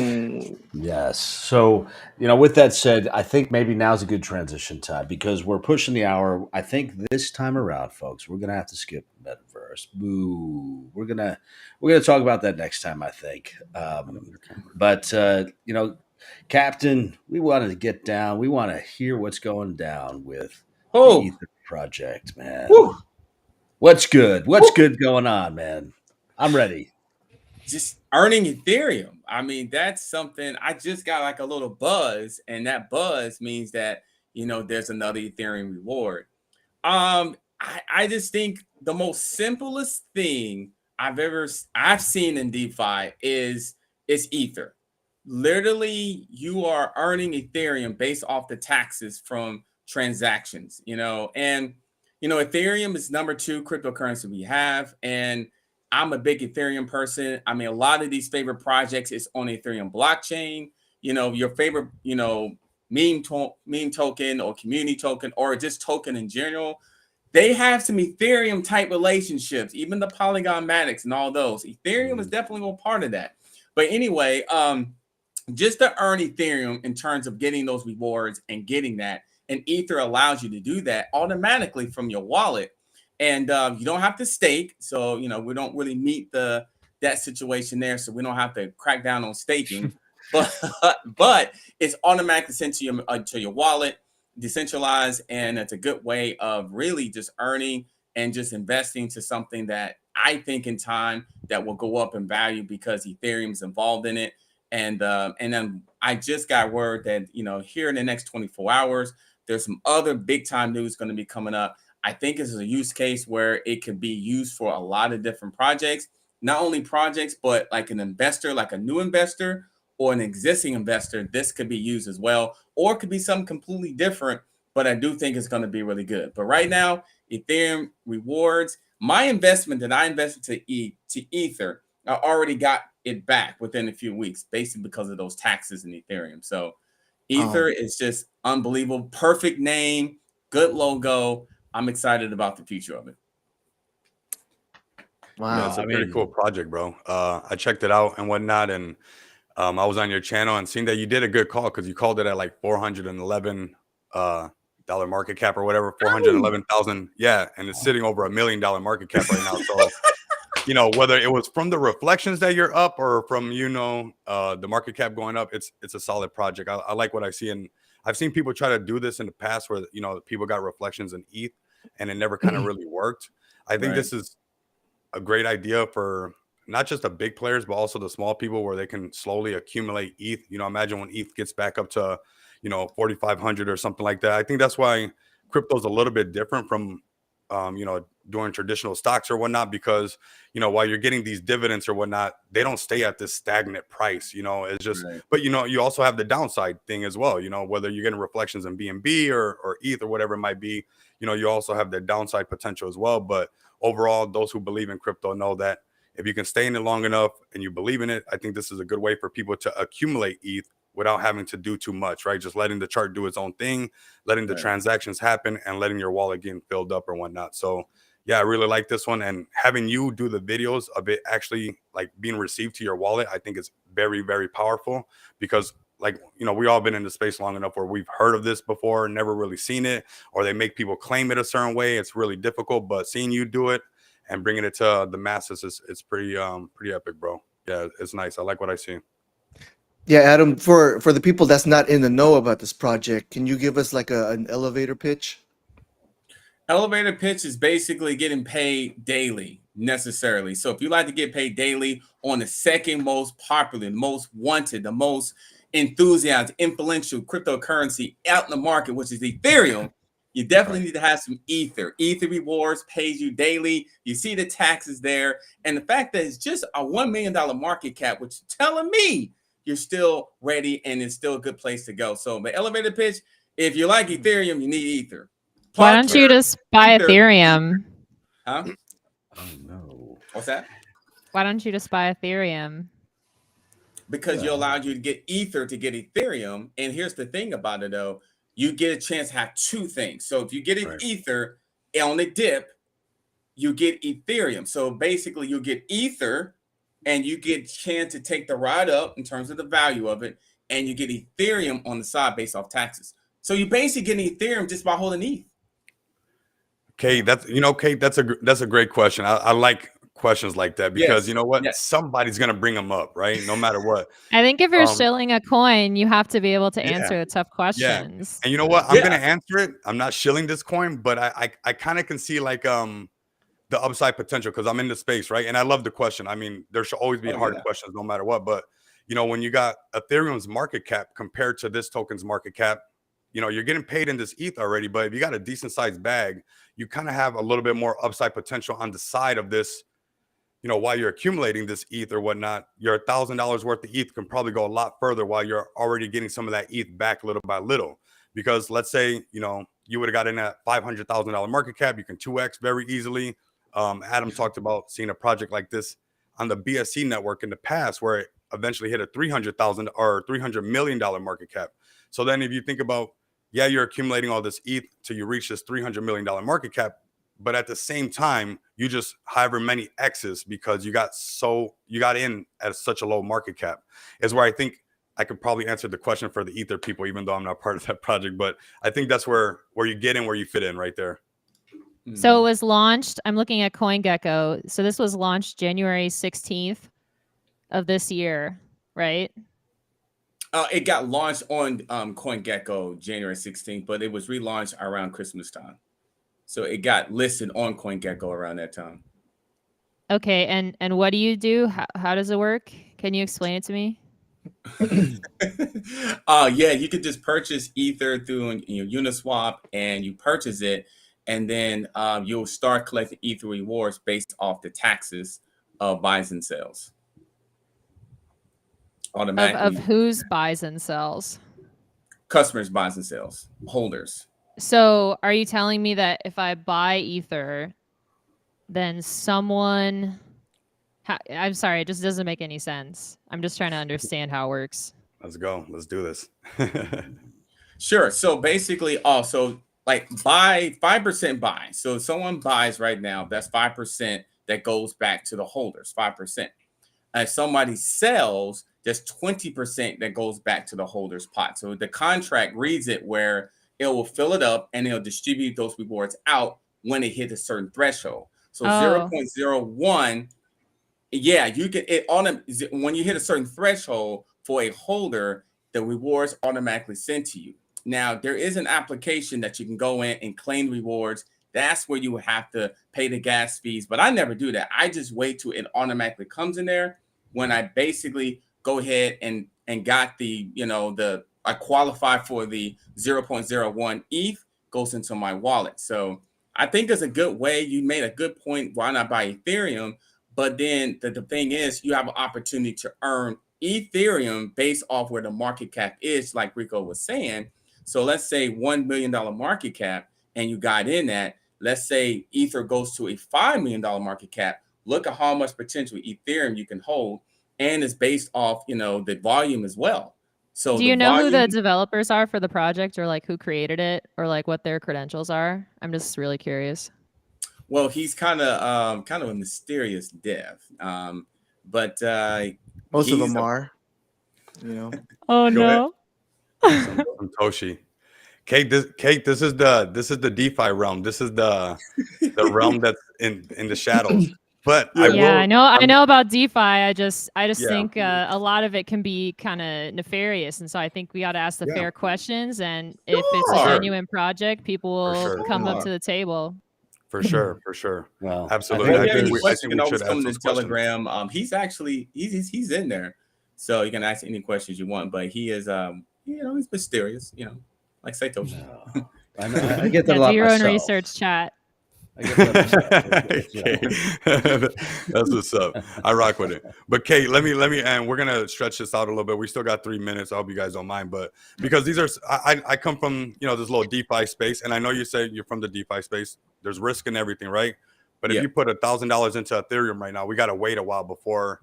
Yes. So, you know, with that said, I think maybe now's a good transition time because we're pushing the hour. I think this time around, folks, we're gonna have to skip metaverse. Boo. We're gonna talk about that next time, I think. But you know, Captain, we wanted to get down. We want to hear what's going down with the Oh, Ether project, man. whew, What's good? What's whew. good going on, man? I'm ready. Just earning Ethereum. I mean, that's something I just got like a little buzz, and that buzz means that, you know, there's another Ethereum reward. I just think the most simplest thing I've seen in DeFi is Ether. Literally, you are earning Ethereum based off the taxes from transactions, you know, and you know, Ethereum is number 2 cryptocurrency we have, and I'm a big Ethereum person. I mean, a lot of these favorite projects is on Ethereum blockchain. You know, your favorite, you know, meme token or community token or just token in general, they have some Ethereum type relationships, even the Polygon Matics and all those. Ethereum is definitely a part of that. But anyway, just to earn Ethereum in terms of getting those rewards and getting that, and Ether allows you to do that automatically from your wallet. And you don't have to stake. So, you know, we don't really meet that situation there. So we don't have to crack down on staking. but it's automatically sent to your wallet, decentralized, and it's a good way of really just earning and just investing to something that I think in time that will go up in value because Ethereum is involved in it. And then I just got word that, you know, here in the next 24 hours, there's some other big time news going to be coming up. I think it's a use case where it could be used for a lot of different projects, not only projects, but like an investor, like a new investor, or an existing investor, this could be used as well, or it could be something completely different. But I do think it's going to be really good. But right now, Ethereum rewards, my investment that I invested to Ether, I already got it back within a few weeks, basically because of those taxes in Ethereum. So Ether is just unbelievable. Perfect name, good logo. I'm excited about the future of it. Wow. Yeah, it's a pretty cool project, bro. I checked it out and whatnot, and I was on your channel and seen that you did a good call because you called it at like $411 market cap or whatever, 411,000. Yeah, and it's sitting over $1 million market cap right now. So, you know, whether it was from the reflections that you're up or from, you know, the market cap going up, it's a solid project. I like what I see, and I've seen people try to do this in the past where, you know, people got reflections in ETH and it never kind of really worked. I think this is a great idea for not just the big players, but also the small people where they can slowly accumulate ETH. You know, imagine when ETH gets back up to, you know, 4,500 or something like that. I think that's why crypto's a little bit different from, you know, doing traditional stocks or whatnot, because, you know, while you're getting these dividends or whatnot, they don't stay at this stagnant price. You know, it's just, but, you know, you also have the downside thing as well. You know, whether you're getting reflections in BNB or ETH or whatever it might be, you know, you also have the downside potential as well. But overall, those who believe in crypto know that if you can stay in it long enough and you believe in it, I think this is a good way for people to accumulate ETH without having to do too much, right? Just letting the chart do its own thing, letting the transactions happen, and letting your wallet get filled up or whatnot. So yeah, I really like this one. And having you do the videos of it actually like being received to your wallet, I think is very, very powerful, because like, you know, we all been in the space long enough where we've heard of this before, never really seen it, or they make people claim it a certain way. It's really difficult, but seeing you do it and bringing it to the masses is pretty epic, bro. Yeah, it's nice. I like what I see. Yeah, Adam, for the people that's not in the know about this project, can you give us like an elevator pitch? Elevator pitch is basically getting paid daily, necessarily. So if you like to get paid daily on the second most popular, most wanted, the most enthusiastic, influential cryptocurrency out in the market, which is Ethereum, you definitely need to have some Ether. Ether rewards pays you daily. You see the taxes there. And the fact that it's just a $1 million market cap, which is telling me you're still ready and it's still a good place to go. So the elevator pitch, if you like Ethereum, you need Ether. Why don't you just buy Ethereum? Huh? Oh no. What's that? Why don't you just buy Ethereum? Because you allowed you to get Ether to get Ethereum. And here's the thing about it, though. You get a chance to have two things. So if you get an Ether on the dip, you get Ethereum. So basically, you get Ether and you get a chance to take the ride up in terms of the value of it. And you get Ethereum on the side based off taxes. So you're basically getting Ethereum just by holding ETH. Kate, Kate, that's a great question. I like questions like that because you know what? Somebody's gonna bring them up, right? No matter what. I think if you're shilling a coin, you have to be able to answer the tough questions. And you know what? I'm gonna answer it. I'm not shilling this coin, but I kind of can see like the upside potential because I'm in the space, right? And I love the question. I mean, there should always be hard questions no matter what. But you know, when you got Ethereum's market cap compared to this token's market cap, you know, you're getting paid in this ETH already, but if you got a decent sized bag, you kind of have a little bit more upside potential on the side of this. You know, while you're accumulating this ETH or whatnot, your $1,000 worth of ETH can probably go a lot further while you're already getting some of that ETH back little by little. Because let's say, you know, you would have got in at $500,000 market cap, you can 2x very easily. Adam talked about seeing a project like this on the BSC network in the past, where it eventually hit a $300,000 or $300 million market cap. So then if you think about, you're accumulating all this ETH till you reach this $300 million market cap, but at the same time, you just however many X's because you got in at such a low market cap is where I think I could probably answer the question for the Ether people, even though I'm not part of that project. But I think that's where you get in, where you fit in right there. So it was launched. I'm looking at CoinGecko. So this was launched January 16th of this year, right? It got launched on CoinGecko January 16th, but it was relaunched around Christmas time. So it got listed on CoinGecko around that time. Okay, and what do you do? How does it work? Can you explain it to me? You could just purchase Ether through Uniswap, and you purchase it, and then you'll start collecting Ether rewards based off the taxes of buys and sales. automatically. Of whose buys and sells? Customers, buys and sells, holders. So are you telling me that if I buy Ether, then someone... I'm sorry, it just doesn't make any sense. I'm just trying to understand how it works. Let's go. Let's do this. Sure. So basically, also like buy 5% buy. So if someone buys right now, that's 5% that goes back to the holders, 5%. If somebody sells, there's 20% that goes back to the holders pot. So the contract reads it where it will fill it up and it'll distribute those rewards out when it hit a certain threshold. So 0.01, yeah, you can when you hit a certain threshold for a holder, the rewards automatically sent to you. Now, there is an application that you can go in and claim rewards. That's where you would have to pay the gas fees. But I never do that. I just wait till it automatically comes in there when I basically go ahead and got the, I qualify for the 0.01 ETH goes into my wallet. So I think it's a good way. You made a good point. Why not buy Ethereum? But then the thing is, you have an opportunity to earn Ethereum based off where the market cap is, like Rico was saying. So let's say $1 million market cap, and you got in that. Let's say Ether goes to a $5 million market cap. Look at how much potential Ethereum you can hold, and it's based off, the volume as well. So do you know who the developers are for the project, or like who created it, or like what their credentials are? I'm just really curious. Well, he's kind of a mysterious dev, but most of them are, Oh no. I'm Toshi. Kate, this is the DeFi realm. This is the realm that's in the shadows. But I know about DeFi. I just think a lot of it can be kind of nefarious, and so I think we got to ask the fair questions. And if it's a genuine project, people will come up to the table. For sure. Well, absolutely. I think we should come to ask Telegram. He's actually he's in there, so you can ask any questions you want. But he is he's mysterious, like Satoshi. No. I get that a lot do your myself. own research, chat. I get that myself. That's what's up. I rock with it. But Kate, let me, and we're gonna stretch this out a little bit. We still got 3 minutes. I hope you guys don't mind, but because these are, I come from this little DeFi space, and I know you say you're from the DeFi space. There's risk in everything, right? But if you put $1,000 into Ethereum right now, we gotta wait a while before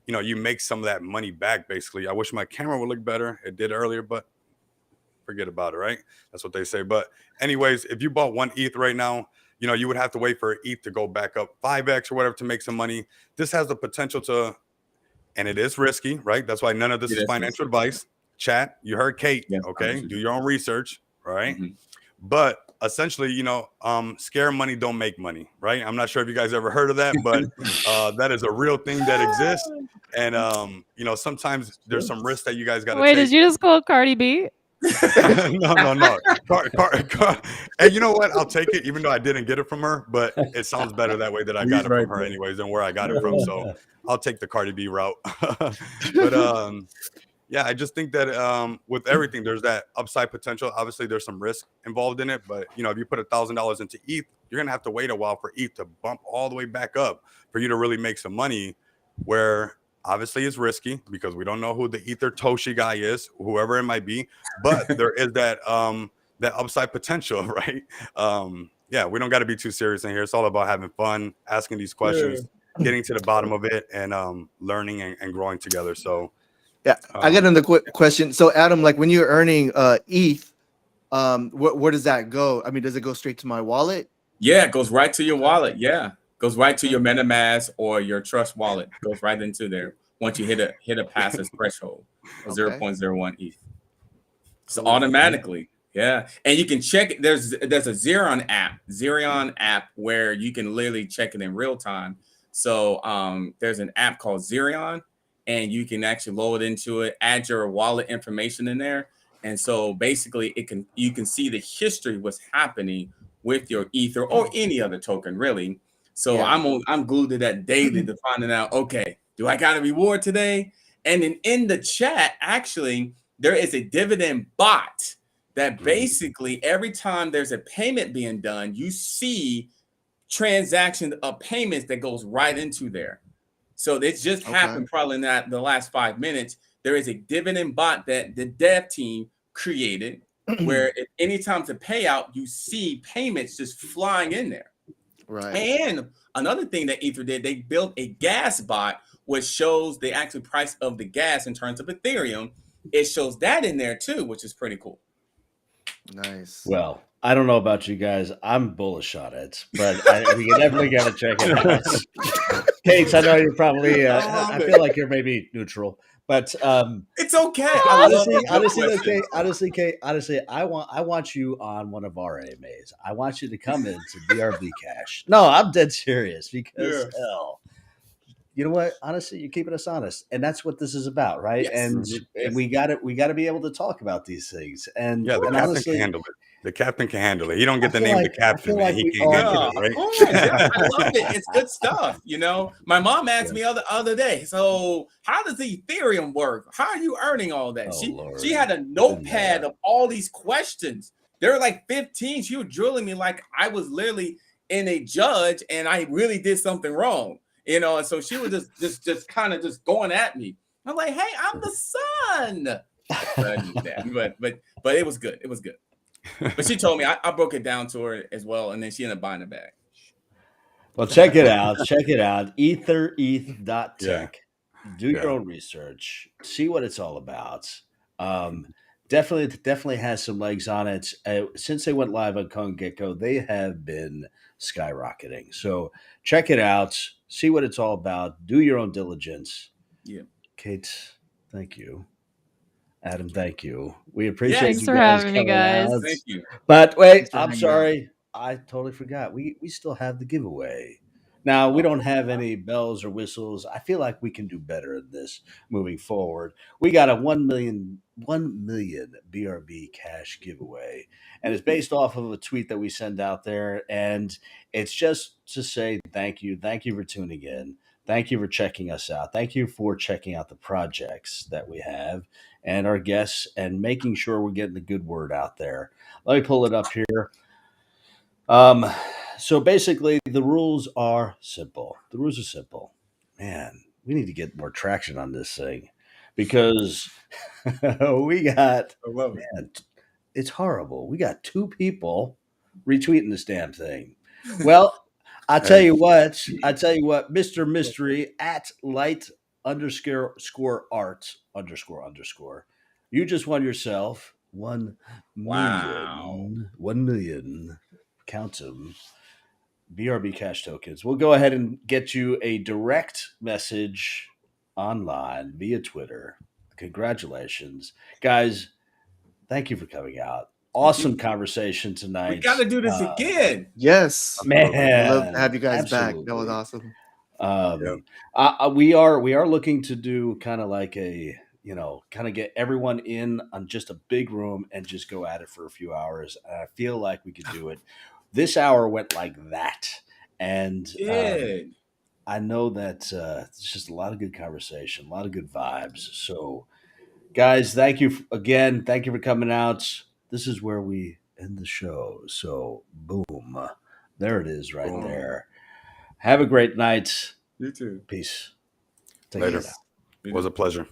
you make some of that money back. Basically, I wish my camera would look better. It did earlier, but forget about it, right? That's what they say. But anyways, if you bought 1 ETH right now, you would have to wait for ETH to go back up 5x or whatever to make some money. This has the potential to, and it is risky, right? That's why none of this is financial advice. Chat, you heard Kate, okay? Do your own research, right? Mm-hmm. But essentially, scare money don't make money, right? I'm not sure if you guys ever heard of that, but that is a real thing that exists. And, sometimes there's some risk that you guys got to take. Wait, did you just quote Cardi B? No. And you know what? I'll take it, even though I didn't get it from her. But it sounds better that way that I got it from her, anyways, than where I got it from. So I'll take the Cardi B route. But I just think that with everything, there's that upside potential. Obviously, there's some risk involved in it. But if you put $1,000 into ETH, you're gonna have to wait a while for ETH to bump all the way back up for you to really make some money. Where obviously, it's risky because we don't know who the Ether Toshi guy is, whoever it might be. But there is that upside potential, right? We don't got to be too serious in here. It's all about having fun, asking these questions, getting to the bottom of it, and learning and growing together. So, I get another question. So, Adam, like when you're earning ETH, where does that go? I mean, does it go straight to my wallet? Yeah, it goes right to your wallet. Yeah. Goes right to your MetaMask or your Trust wallet. Goes right into there once you hit a passive threshold of 0.01 ETH. So automatically, and you can check it. There's a Xerion app where you can literally check it in real time. So there's an app called Xerion, and you can actually load into it, add your wallet information in there, and so basically you can see the history what's happening with your Ether or any other token really. So I'm glued to that daily to finding out, okay, do I got a reward today? And then in the chat, actually, there is a dividend bot that basically every time there's a payment being done, you see transactions of payments that goes right into there. So it's just happened probably in the last 5 minutes. there is a dividend bot that the dev team created, where if anytime to pay out, you see payments just flying in there. Right. And another thing that Ether did, they built a gas bot which shows the actual price of the gas in terms of Ethereum. It shows that in there too, which is pretty cool. Nice. Well, I don't know about you guys. I'm bullish on it, but we definitely got to check it out. Kate, I know you're probably. I feel like you're maybe neutral, but It's okay. I love honestly, Kate, I want you on one of our AMAs. I want you to come into BRB Cash. No, I'm dead serious because hell, you know what? Honestly, you're keeping us honest, and that's what this is about, right? Yes. And we got to be able to talk about these things. And Yeah, the and captain honestly, can handle it. The captain can handle it. He don't get the I feel name like- the captain, I feel man. like He we can't all handle do. it, right? Of course. Yeah, I love it. It's good stuff. You know, my mom asked me the other day, so how does the Ethereum work? How are you earning all that? Oh, she Lord. had a notepad of all these questions. There were like 15. She was drilling me like I was literally in a judge and I really did something wrong. You know, and so she was just kind of just going at me. I'm like, hey, I'm the son. But I knew that. But it was good. It was good. But she told me I broke it down to her as well, and then she ended up buying it back. Well, check it out. Check it out. EtherETH.tech. Do your own research. See what it's all about. Definitely has some legs on it. Since they went live on CoinGecko, they have been skyrocketing. So check it out. See what it's all about. Do your own diligence. Yeah. Kate, thank you. Adam, thank you. We appreciate Thanks you for guys having me, coming guys. out. Thank you. But wait, Thanks for I'm hanging out. sorry. I totally forgot. We still have the giveaway. Now, we don't have any bells or whistles. I feel like we can do better at this moving forward. We got a 1 million BRB cash giveaway. And it's based off of a tweet that we send out there. And it's just to say thank you. Thank you for tuning in. Thank you for checking us out. Thank you for checking out the projects that we have and our guests and making sure we're getting the good word out there. Let me pull it up here. So basically, the rules are simple. The rules are simple. Man, we need to get more traction on this thing because we got, I love it. man, it's horrible. We got 2 people retweeting this damn thing. Well, I tell you what, Mr. Mystery at light_art_. You just won yourself 1 million. Wow. 1 million. Count them. BRB Cash Tokens. We'll go ahead and get you a direct message online via Twitter. Congratulations. Guys, thank you for coming out. Awesome conversation tonight. We got to do this again. Yes. Man, I'd love to have you guys back. That was absolutely. awesome. We are looking to do kind of like a, kind of get everyone in on just a big room and just go at it for a few hours. And I feel like we could do it. This hour went like that. And I know that it's just a lot of good conversation, a lot of good vibes. So, guys, thank you again. Thank you for coming out. This is where we end the show. So, boom. There it is right there. Have a great night. You too. Peace. Take Later. care now. It was a pleasure.